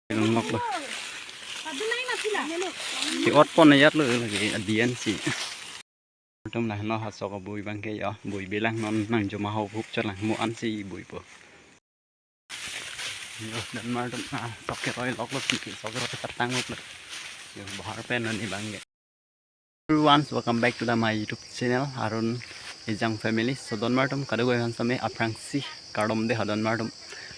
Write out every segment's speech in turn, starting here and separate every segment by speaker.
Speaker 1: Lọc rồi. Thì ót con này rất là cái điên chị. Trong này nó hạt sọc bùi bằng cái đó, bùi bì lăng nó nặng cho mà hậu hút cho là mua ăn gì bùi bữa. Dan mà trong sọc cái rồi lọc lọc cái sọc cái rồi cắt tăng một lần. Rồi bỏ pen lên đi bằng cái. Everyone, welcome back to my YouTube channel Harun Ejang Family. So Don Martum kada go han same aprangsi kardom de Don Martum.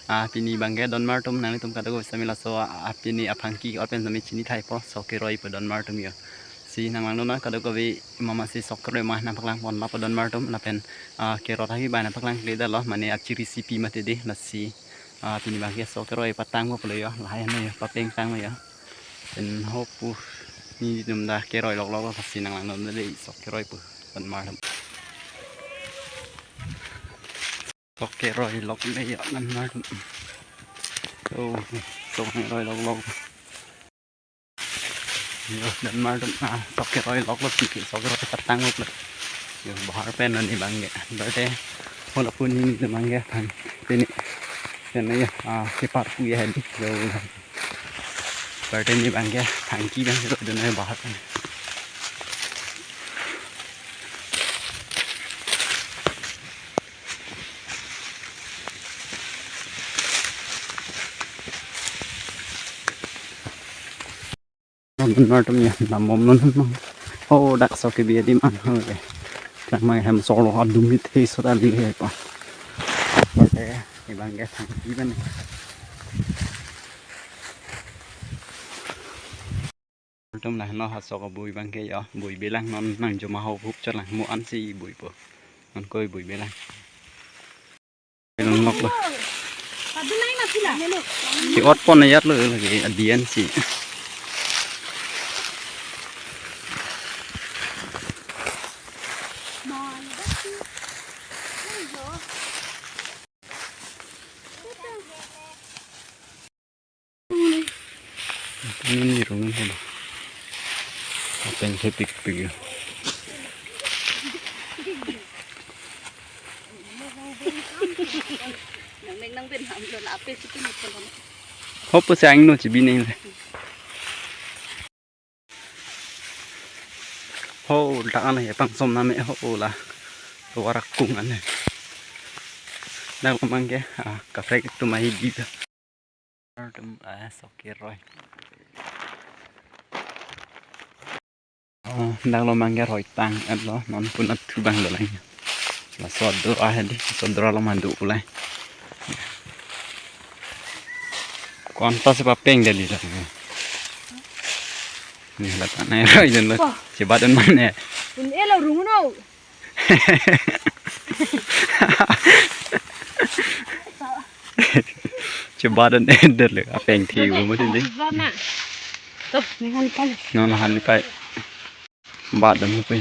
Speaker 1: Pini bangge Don Martum nang tum kada go samila so apini aprangki open same chini thai po so ke roi po Don Martum yo. Si nang lang na kada go vi mama si sokre mah na paklang pon la po Don Martum la pen ke ro thahi ba na paklang leda lo mane achi recipe mate de la si pini bangge so ke roi patang mo po yo la ya ne pa peng tang yo. Pen hope ni dum da ke roi lok lok pasti nang lang nom de sok ke roi pu Don Martum sok ke roi lok le ya Don Martum oh sok ke roi lok lok yo Don Martum sok ke roi lok lok ki sok ke roi patang một lần yo bỏ pen lên đi bằng cái berarti hola pun ini demang ya kan ini dan ya ke part ku ya di yo berarti ini bang ya tangki bang itu dan bahar Don Martum ya namom non oh dak sok ke biar di mana ya chẳng may hem solo adum mit he so dal he pa berarti ini bang ya tangki bang trong này nó hạt sọc bùi bằng cái đó bùi bì lăng nó nặng cho mà hậu hút cho là mua ăn gì bùi bữa ăn coi bùi bì lăng lọc rồi thì ót con này rất là cái điên chị ini rungun kan apa yang saya pikir hope sẽ anh nó chỉ bên này ho đã này bằng sông nam mẹ ho là warak cung anh này đang mang cái cà phê cái tụi mày đi thôi tụm sau kia rồi đang lo mang cái rồi tăng ăn lo non pun ăn thứ bằng được này là sọt đồ ai đi sọt đồ lo mang đủ lại còn ta sẽ bắt peng dari rồi ini là tan này rồi dân lo chỉ bắt đến mana
Speaker 2: pun elo rungun đâu
Speaker 1: coba dan ender le apa yang tiu mesti deh
Speaker 2: tuh nih kan
Speaker 1: non han pai bad dan apa